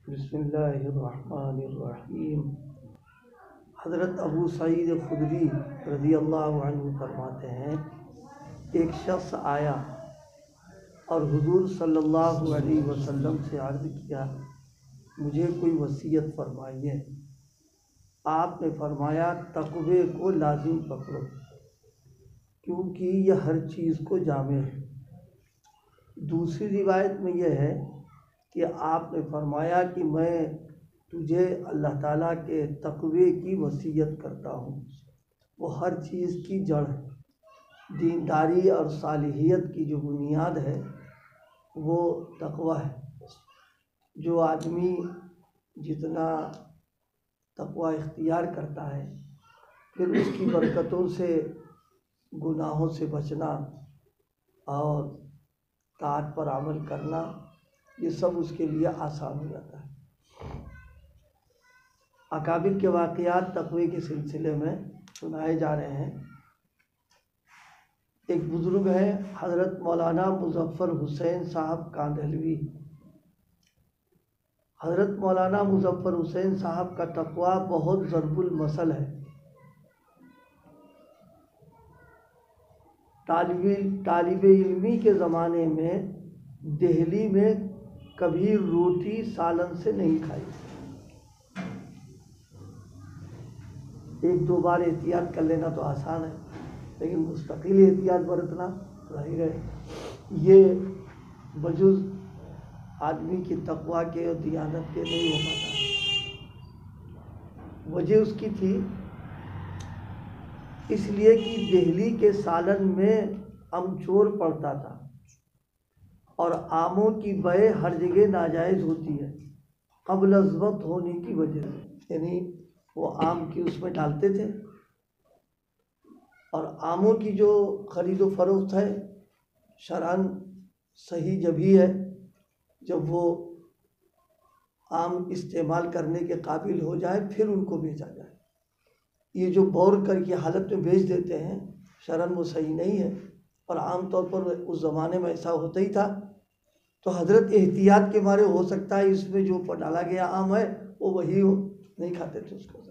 بسم اللہ الرحمن الرحیم۔ حضرت ابو سعید خدری رضی اللہ عنہ فرماتے ہیں، ایک شخص آیا اور حضور صلی اللہ علیہ وسلم سے عرض کیا، مجھے کوئی وصیت فرمائیے۔ آپ نے فرمایا، تقوی کو لازم پکڑو کیونکہ یہ ہر چیز کو جامع ہے۔ دوسری روایت میں یہ ہے کہ آپ نے فرمایا کہ میں تجھے اللہ تعالیٰ کے تقوی کی وصیت کرتا ہوں، وہ ہر چیز کی جڑ ہے۔ دینداری اور صالحیت کی جو بنیاد ہے وہ تقوی ہے۔ جو آدمی جتنا تقوی اختیار کرتا ہے، پھر اس کی برکتوں سے گناہوں سے بچنا اور طاعت پر عمل کرنا، یہ سب اس کے لیے آسان ہو جاتا ہے۔ اکابر کے واقعات تقوی کے سلسلے میں سنائے جا رہے ہیں۔ ایک بزرگ ہیں حضرت مولانا مظفر حسین صاحب کاندھلوی۔ حضرت مولانا مظفر حسین صاحب کا تقوی بہت ضرب المثل ہے۔ طالب علمی کے زمانے میں دہلی میں کبھی روٹی سالن سے نہیں کھائی۔ ایک دو بار احتیاط کر لینا تو آسان ہے، لیکن مستقل احتیاط برتنا ظاہر ہے یہ بجز آدمی کی تقوی کے اور دیانت کے نہیں ہو پاتا۔ وجہ اس کی تھی اس لیے کہ دہلی کے سالن میں امچور پڑتا تھا اور آموں کی بے ہر جگہ ناجائز ہوتی ہے قبل از وقت ہونے کی وجہ سے، یعنی وہ آم کی اس میں ڈالتے تھے اور آموں کی جو خرید و فروخت ہے شرعاً صحیح جبھی ہے جب وہ آم استعمال کرنے کے قابل ہو جائے پھر ان کو بیچا جائے۔ یہ جو بور کر کے حالت میں بیچ دیتے ہیں شرعاً وہ صحیح نہیں ہے، اور عام طور پر اس زمانے میں ایسا ہوتا ہی تھا۔ تو حضرت احتیاط کے مارے ہو سکتا ہے اس میں جو ڈالا گیا آم ہے وہ وہی ہو، نہیں کھاتے تھے اس کو۔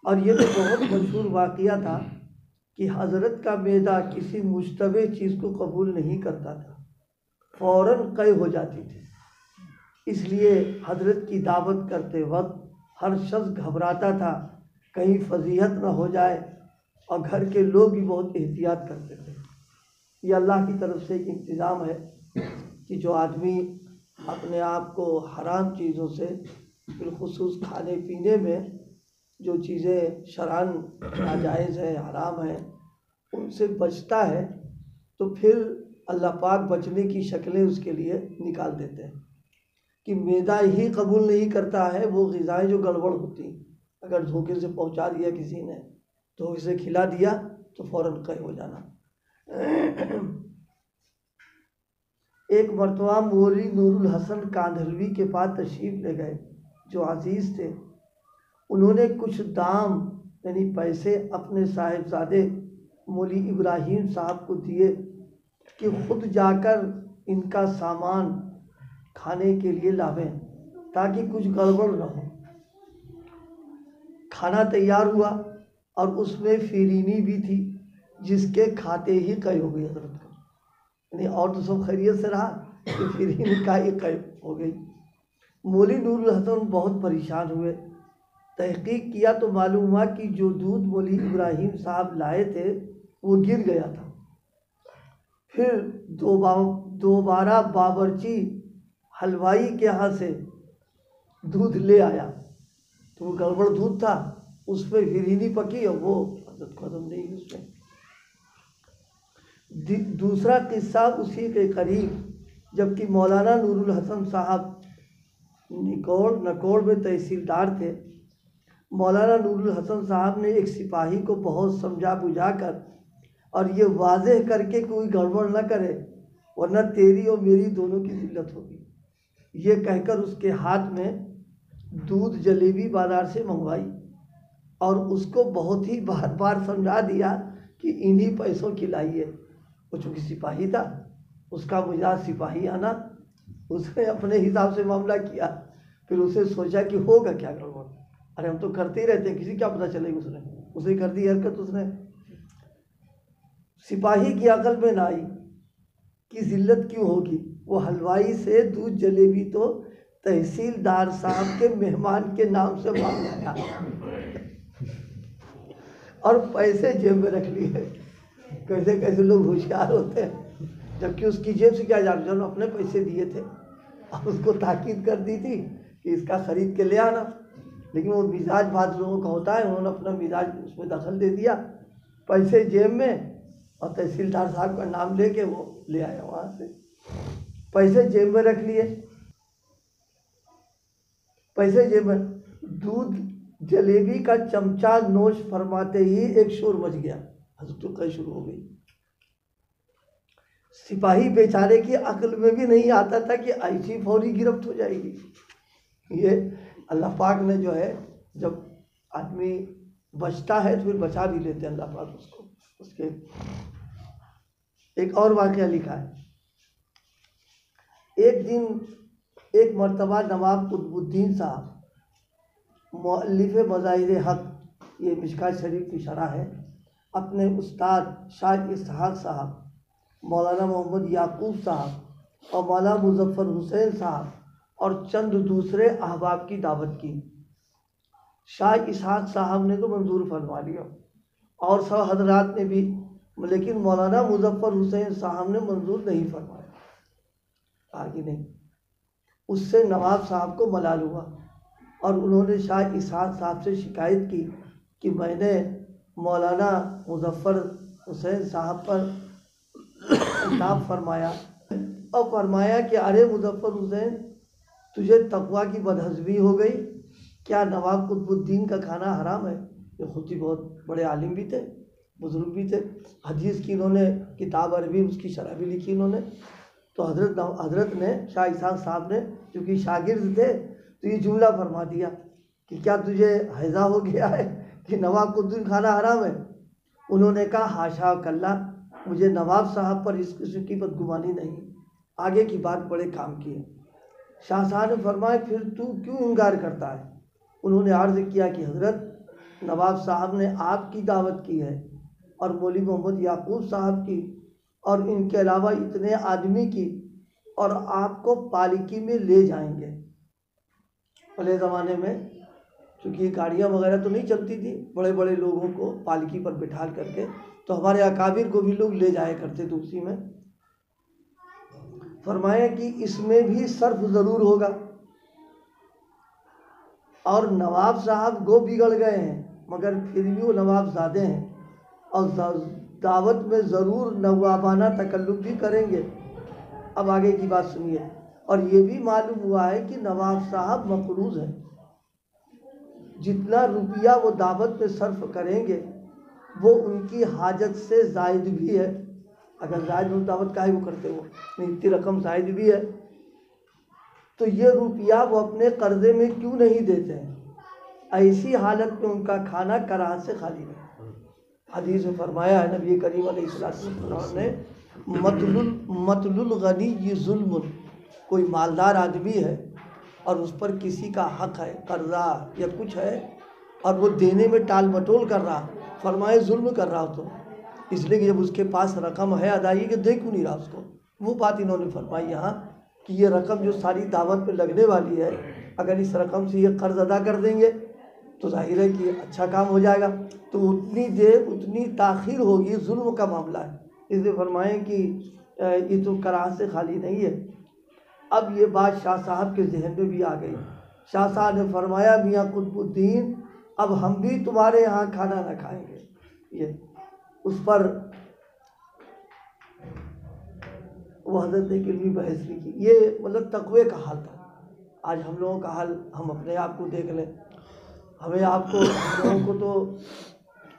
اور یہ تو بہت مشہور واقعہ تھا کہ حضرت کا معدہ کسی مشتبہ چیز کو قبول نہیں کرتا تھا، فوراً قے ہو جاتی تھی۔ اس لیے حضرت کی دعوت کرتے وقت ہر شخص گھبراتا تھا کہیں فضیحت نہ ہو جائے، اور گھر کے لوگ بھی بہت احتیاط کرتے تھے۔ یہ اللہ کی طرف سے ایک انتظام ہے کہ جو آدمی اپنے آپ کو حرام چیزوں سے، بالخصوص کھانے پینے میں جو چیزیں شرعاً ناجائز ہیں، حرام ہیں، ان سے بچتا ہے تو پھر اللہ پاک بچنے کی شکلیں اس کے لیے نکال دیتے ہیں۔ کہ معدہ ہی قبول نہیں کرتا ہے وہ غذائیں جو گڑبڑ ہوتی ہیں، اگر دھوکے سے پہنچا دیا کسی نے، دھوکے سے کھلا دیا تو فوراً قے ہو جانا۔ ایک مرتبہ مولوی نور الحسن کاندھلوی کے پاس تشریف لے گئے جو عزیز تھے۔ انہوں نے کچھ دام یعنی پیسے اپنے صاحبزادے مولوی ابراہیم صاحب کو دیے کہ خود جا کر ان کا سامان کھانے کے لیے لاویں تاکہ کچھ گڑبڑ نہ ہو۔ کھانا تیار ہوا اور اس میں فرینی بھی تھی جس کے کھاتے ہی قے ہو گئی حضرت کو، یعنی اور تو سب خیریت سے رہا کہ فرینی کا ہی قے ہو گئی۔ مولوی نور الحسن بہت پریشان ہوئے۔ تحقیق کیا تو معلوم ہوا کہ جو دودھ مولوی ابراہیم صاحب لائے تھے وہ گر گیا تھا۔ پھر دوبارہ باورچی حلوائی کے ہاں سے دودھ لے آیا تو وہ گڑبڑ دودھ تھا، اس پہ فرینی پکی اور وہ حضرت کو ہضم نہیں اس میں۔ دوسرا قصہ اسی کے قریب، جبکہ مولانا نور الحسن صاحب نکوڑ میں تحصیلدار تھے۔ مولانا نور الحسن صاحب نے ایک سپاہی کو بہت سمجھا بجھا کر اور یہ واضح کر کے کوئی گڑبڑ نہ کرے ورنہ تیری اور میری دونوں کی ذلت ہوگی، یہ کہہ کر اس کے ہاتھ میں دودھ جلیبی بازار سے منگوائی اور اس کو بہت ہی بار بار سمجھا دیا کہ انہی پیسوں کی لائی ہے۔ وہ چونکہ سپاہی تھا، اس کا مزاج سپاہی آنا، اس نے اپنے حساب سے معاملہ کیا، پھر اسے سوچا کہ ہوگا کیا گڑبڑ، ارے ہم تو کرتے ہی رہتے ہیں، کسی کیا پتہ چلے گی، اسے کر دی حرکت اس نے۔ سپاہی کی عقل میں نہ آئی کہ ذلت کیوں ہوگی، وہ حلوائی سے دودھ جلیبی تو تحصیلدار صاحب کے مہمان کے نام سے مانگ لایا اور پیسے جیب میں رکھ لیے۔ کیسے کیسے لوگ ہوشیار ہوتے ہیں، جبکہ اس کی جیب سے کیا جانا، جو اپنے پیسے دیے تھے، اب اس کو تاکید کر دی تھی کہ اس کا خرید کے لے آنا، لیکن وہ مزاج بعض لوگوں کا ہوتا ہے، انہوں نے اپنا مزاج اس میں دخل دے دیا، پیسے جیب میں، اور تحصیلدار صاحب کا نام لے کے وہ لے آیا وہاں سے، پیسے جیب میں رکھ لیے، پیسے جیب میں، دودھ جلیبی کا چمچہ نوش فرماتے ہی ایک شور مچ گیا، حضرت شروع ہو گئی۔ سپاہی بیچارے کی عقل میں بھی نہیں آتا تھا کہ ایسی فوری گرفت ہو جائے گی۔ یہ اللہ پاک نے جو ہے، جب آدمی بچتا ہے تو پھر بچا بھی لیتے ہیں اللہ پاک اس کو۔ اس کے ایک اور واقعہ لکھا ہے، ایک مرتبہ نواب قطب الدین صاحب مؤلف مظاہر حق، یہ مشکوٰۃ شریف کی شرح ہے، اپنے استاد شاہ اسحاق صاحب، مولانا محمد یعقوب صاحب اور مولانا مظفر حسین صاحب اور چند دوسرے احباب کی دعوت کی۔ شاہ اسحاق صاحب نے تو منظور فرما لیا اور سب حضرات نے بھی، لیکن مولانا مظفر حسین صاحب نے منظور نہیں فرمایا، کہا کہ نہیں۔ اس سے نواب صاحب کو ملال ہوا اور انہوں نے شاہ اسحاق صاحب سے شکایت کی کہ میں نے مولانا مظفر حسین صاحب پر خطاب فرمایا اور فرمایا کہ ارے مظفر حسین، تجھے تقویٰ کی بدحضمی ہو گئی، کیا نواب قطب الدین کا کھانا حرام ہے؟ یہ خود ہی بہت بڑے عالم بھی تھے، بزرگ بھی تھے، حدیث کی انہوں نے کتاب عربی اس کی شرح بھی لکھی انہوں نے۔ تو حضرت نے، شاہ اسحاق صاحب نے چونکہ شاگرد تھے تو یہ جملہ فرما دیا کہ کیا تجھے حیضہ ہو گیا ہے کہ نواب قطب الدین کھانا حرام ہے؟ انہوں نے کہا حاشا کلا، مجھے نواب صاحب پر اس قسم کی بدگمانی نہیں، آگے کی بات بڑے کام کی ہے۔ شاہ صاحب نے فرمایا پھر تو کیوں انکار کرتا ہے؟ انہوں نے عرض کیا کہ حضرت، نواب صاحب نے آپ کی دعوت کی ہے اور مولوی محمد یعقوب صاحب کی اور ان کے علاوہ اتنے آدمی کی، اور آپ کو پالکی میں لے جائیں گے۔ پہلے زمانے میں چونکہ گاڑیاں وغیرہ تو نہیں چلتی تھی، بڑے بڑے لوگوں کو پالکی پر بٹھال کر کے، تو ہمارے اکابر کو بھی لوگ لے جایا کرتے تھے اسی میں۔ فرمایا کہ اس میں بھی صرف ضرور ہوگا، اور نواب صاحب گو بگڑ گئے ہیں مگر پھر بھی وہ نواب زادے ہیں اور دعوت میں ضرور نوابانہ تکلف بھی کریں گے۔ اب آگے کی بات سنیے، اور یہ بھی معلوم ہوا ہے کہ نواب صاحب مقروض ہیں، جتنا روپیہ وہ دعوت میں صرف کریں گے وہ ان کی حاجت سے زائد بھی ہے۔ اگر زائد ہو دعوت کا ہے وہ کرتے ہو، اتنی رقم زائد بھی ہے، تو یہ روپیہ وہ اپنے قرضے میں کیوں نہیں دیتے ہیں؟ ایسی حالت میں ان کا کھانا کراہت سے خالی ہے۔ حدیث میں فرمایا ہے نبی کریم علیہ السلام نے، مطل الغنی ظلم، کوئی مالدار آدمی ہے اور اس پر کسی کا حق ہے، قرضہ یا کچھ ہے، اور وہ دینے میں ٹال مٹول کر رہا، فرمائے ظلم کر رہا تو، اس لیے کہ جب اس کے پاس رقم ہے ادائیگی کہ دے کیوں نہیں رہا اس کو؟ وہ بات انہوں نے فرمائی یہاں کہ یہ رقم جو ساری دعوت پہ لگنے والی ہے، اگر اس رقم سے یہ قرض ادا کر دیں گے تو ظاہر ہے کہ اچھا کام ہو جائے گا، تو اتنی دیر اتنی تاخیر ہوگی، ظلم کا معاملہ ہے، اس لیے فرمائیں کہ یہ تو کراہت سے خالی نہیں ہے۔ اب یہ بات شاہ صاحب کے ذہن میں بھی آ گئی۔ شاہ صاحب نے فرمایا میاں قطب الدین، اب ہم بھی تمہارے یہاں کھانا نہ کھائیں گے۔ یہ اس پر وہ حضرت نے ایک علمی بحث بھی کی۔ یہ مطلب تقوی کا حال تھا۔ آج ہم لوگوں کا حال ہم اپنے آپ کو دیکھ لیں، ہم لوگوں کو تو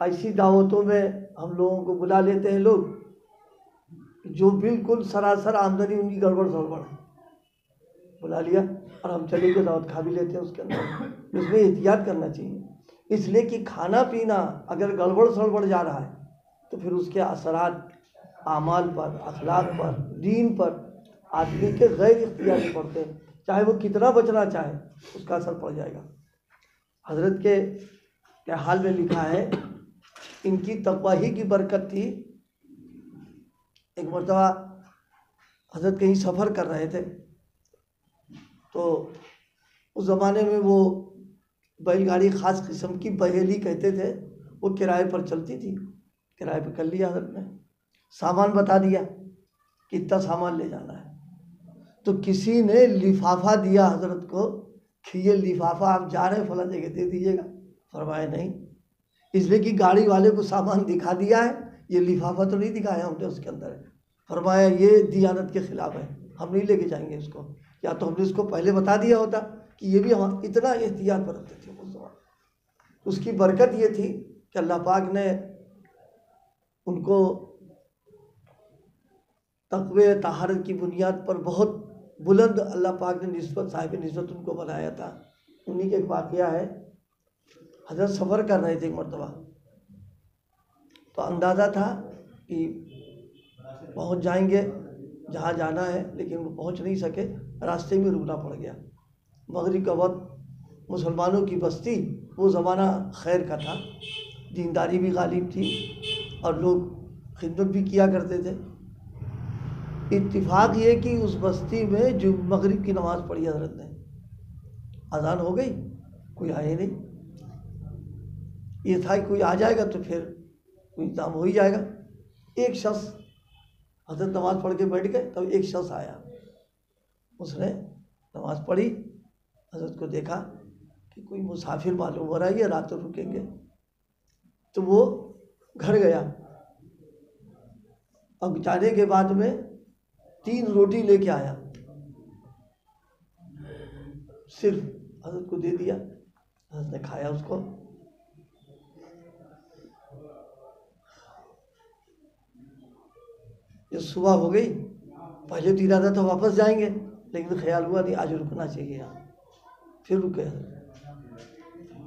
ایسی دعوتوں میں ہم لوگوں کو بلا لیتے ہیں لوگ جو بالکل سراسر آمدنی ان کی گڑبڑ سڑبڑ ہے، بلا لیا اور ہم چلے کے دعوت کھا بھی لیتے ہیں۔ اس کے اندر اس میں احتیاط کرنا چاہیے، اس لیے کہ کھانا پینا اگر گڑبڑ سڑبڑ جا رہا ہے تو پھر اس کے اثرات اعمال پر، اخلاق پر، دین پر آدمی کے غیر اختیاری پڑتے ہیں، چاہے وہ کتنا بچنا چاہے اس کا اثر پڑ جائے گا۔ حضرت کے حال میں لکھا ہے ان کی تقوی ہی کی برکت تھی۔ ایک مرتبہ حضرت کہیں سفر کر رہے تھے، تو اس زمانے میں وہ بیل گاڑی خاص قسم کی بہیلی کہتے تھے، وہ کرائے پر چلتی تھی، کرائے پہ کر لیا حضرت نے، سامان بتا دیا کہ اتنا سامان لے جانا ہے۔ تو کسی نے لفافہ دیا حضرت کو کہ یہ لفافہ آپ جا رہے ہیں فلاں جگہ دے دیجیے گا۔ فرمایا نہیں، اس لیے کہ گاڑی والے کو سامان دکھا دیا ہے، یہ لفافہ تو نہیں دکھایا ہم نے اس کے اندر ہے۔ فرمایا یہ دیانت کے خلاف ہے، ہم نہیں لے کے جائیں گے اس کو، یا تو ہم نے اس کو پہلے بتا دیا ہوتا کہ یہ بھی ہم اتنا احتیاط برتتے تھے اس زمانے۔ اس کی برکت یہ تھی کہ اللہ پاک نے ان کو تقوی طہارت کی بنیاد پر بہت بلند اللہ پاک نے نسبت، صاحب نسبت ان کو بنایا تھا۔ انہی کا ایک واقعہ ہے، حضرت سفر کر رہے تھے ایک مرتبہ، تو اندازہ تھا کہ پہنچ جائیں گے جہاں جانا ہے، لیکن وہ پہنچ نہیں سکے، راستے میں رکنا پڑ گیا۔ مغرب کا وقت، مسلمانوں کی بستی، وہ زمانہ خیر کا تھا، دینداری بھی غالب تھی اور لوگ خدمت بھی کیا کرتے تھے۔ اتفاق یہ کہ اس بستی میں جو مغرب کی نماز پڑھی حضرت نے، اذان ہو گئی، کوئی آئے نہیں۔ یہ تھا کہ کوئی آ جائے گا تو پھر کوئی انتظام ہو ہی جائے گا۔ ایک شخص، حضرت نماز پڑھ کے بیٹھ گئے، تب ایک شخص آیا، اس نے نماز پڑھی، حضرت کو دیکھا کہ کوئی مسافر معلوم ہو رہا ہے، یہ رات تو رکیں گے، تو وہ گھر گیا۔ اب جانے کے بعد میں 3 روٹی لے کے آیا، صرف حضرت کو دے دیا، حضرت نے کھایا اس کو۔ جب صبح ہو گئی، پہلے تو ارادہ تھا واپس جائیں گے، لیکن خیال ہوا نہیں آج رکنا چاہیے یہاں، پھر رکے۔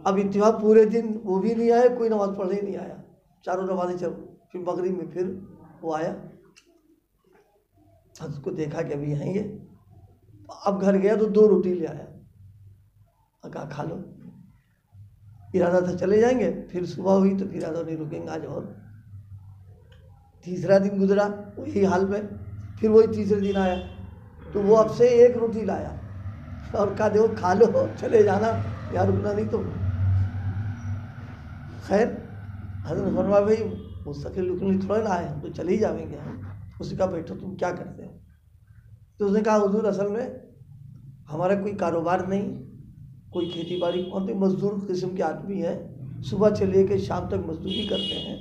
اب اتفاق پورے دن وہ بھی نہیں آیا، کوئی نماز پڑھنے نہیں آیا، چاروں نمازیں چل، پھر مغرب میں پھر وہ آیا، حضرت کو دیکھا کہ ابھی ہیں یہ، اب گھر گیا تو 2 روٹی لے آیا، کہا کھا لو۔ ارادہ تھا چلے جائیں گے، پھر صبح ہوئی تو پھر ارادہ نہیں رکیں گے آج اور۔ تیسرا دن گزرا وہی حال میں، پھر وہی تیسرے دن آیا تو وہ اب سے 1 روٹی لایا اور کہا دیکھو کھا لو چلے جانا، یہاں رکنا نہیں تو۔ خیر حضرت نے فرمایا بھائی مستقل رکنے تھوڑا نہ آئے، ہم تو چلے ہی جائیں گے۔ اس نے کہا بیٹھو تم کیا کرتے ہو؟ تو اس نے کہا حضور اصل میں ہمارا کوئی کاروبار نہیں، کوئی کھیتی باڑی، مزدور قسم کے آدمی ہیں، صبح سے لے کے شام تک مزدوری کرتے ہیں،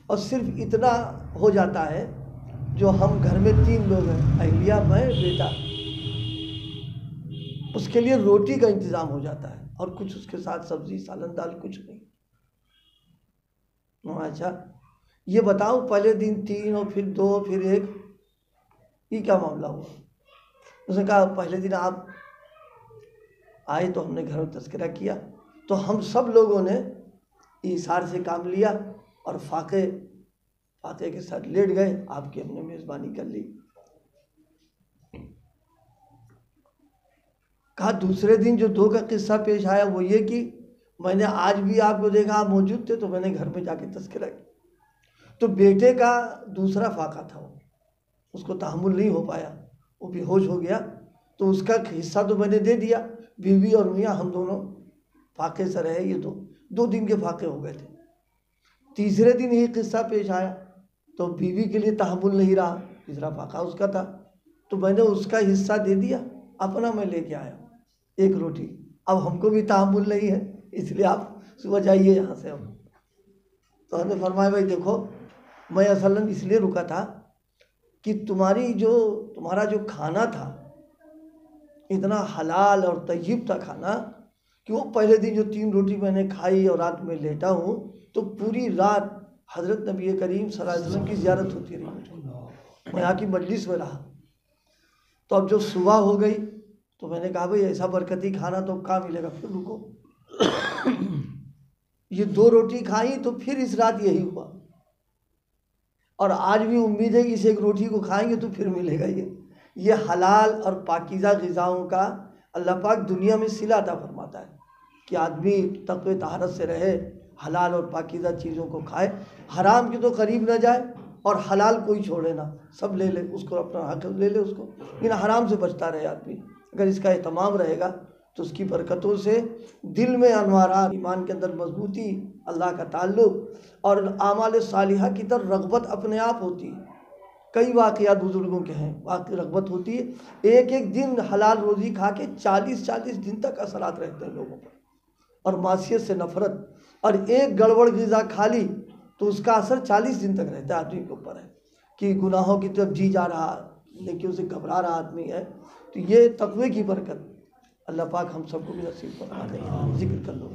اور صرف اتنا ہو جاتا ہے جو ہم گھر میں 3 لوگ ہیں، اہلیہ، میں، بیٹا، اس کے لیے روٹی کا انتظام ہو جاتا ہے اور کچھ اس کے ساتھ سبزی سالن دال کچھ نہیں۔ اچھا یہ بتاؤ پہلے دن 3 اور پھر 2 پھر 1، یہ کیا معاملہ ہوا؟ اس نے کہا پہلے دن آپ آئے تو ہم نے گھر میں تذکرہ کیا، تو ہم سب لوگوں نے ایثار سے کام لیا اور فاقے کے ساتھ لیٹ گئے، آپ کی ہم نے میزبانی کر لی۔ کہا دوسرے دن جو 2 کا قصہ پیش آیا وہ یہ کہ میں نے آج بھی آپ کو دیکھا، آپ موجود تھے، تو میں نے گھر میں جا کے تذکرہ کیا، تو بیٹے کا دوسرا فاقہ تھا، اس کو تحمل نہیں ہو پایا، وہ بے ہوش ہو گیا، تو اس کا حصہ تو میں نے دے دیا، بیوی اور میاں ہم دونوں فاقے سے رہے، یہ 2 دن کے فاقے ہو گئے تھے۔ تیسرے دن یہ قصہ پیش آیا تو بیوی کے لیے تحمل نہیں رہا، تیسرا فاقہ اس کا تھا، تو میں نے اس کا حصہ دے دیا، اپنا میں لے کے آیا 1 روٹی، اب ہم کو بھی تحمل نہیں ہے، اس لیے آپ صبح جائیے یہاں سے۔ ہم تو ہم نے فرمایا بھائی دیکھو میں اصلاً اس لیے رکا تھا کہ تمہارا جو کھانا تھا اتنا حلال اور طیب تھا کھانا کہ وہ پہلے دن جو 3 روٹی میں نے کھائی اور رات میں لیٹا ہوں تو پوری رات حضرت نبی کریم صلی اللہ علیہ وسلم کی زیارت ہوتی رہی، میں یہاں کی مجلس میں رہا۔ تو اب جو صبح ہو گئی تو میں نے کہا بھائی ایسا برکتی کھانا تو کہاں ملے گا، پھر رکو۔ یہ 2 روٹی کھائی تو پھر اس رات یہی ہوا، اور آج بھی امید ہے کہ اس 1 روٹی کو کھائیں گے تو پھر ملے گا یہ، یہ حلال اور پاکیزہ غذاؤں کا اللہ پاک دنیا میں صلہ عطا فرماتا ہے کہ آدمی تقوی طہارت سے رہے، حلال اور پاکیزہ چیزوں کو کھائے، حرام کے تو قریب نہ جائے اور حلال کوئی چھوڑے نہ، سب لے لے، اس کو اپنا حق لے لے اس کو، لیکن حرام سے بچتا رہے آدمی۔ اگر اس کا اہتمام رہے گا تو اس کی برکتوں سے دل میں انوارات، ایمان کے اندر مضبوطی، اللہ کا تعلق اور اعمال صالحہ کی طرف رغبت اپنے آپ ہوتی ہے۔ کئی واقعات بزرگوں کے ہیں، واقعی رغبت ہوتی ہے، ایک ایک دن حلال روزی کھا کے 40 دن تک اثرات رہتے ہیں لوگوں پر، اور معصیت سے نفرت، اور ایک گڑبڑ غذا کھا لی تو اس کا اثر 40 دن تک رہتا ہے آدمی کے اوپر ہے کہ گناہوں کی طرف جی جا رہا، لیکن اسے گھبرا رہا آدمی ہے۔ تو یہ تقوی کی برکت اللہ پاک ہم سب کو بھی نصیب فرما دے۔ ذکر کر لو۔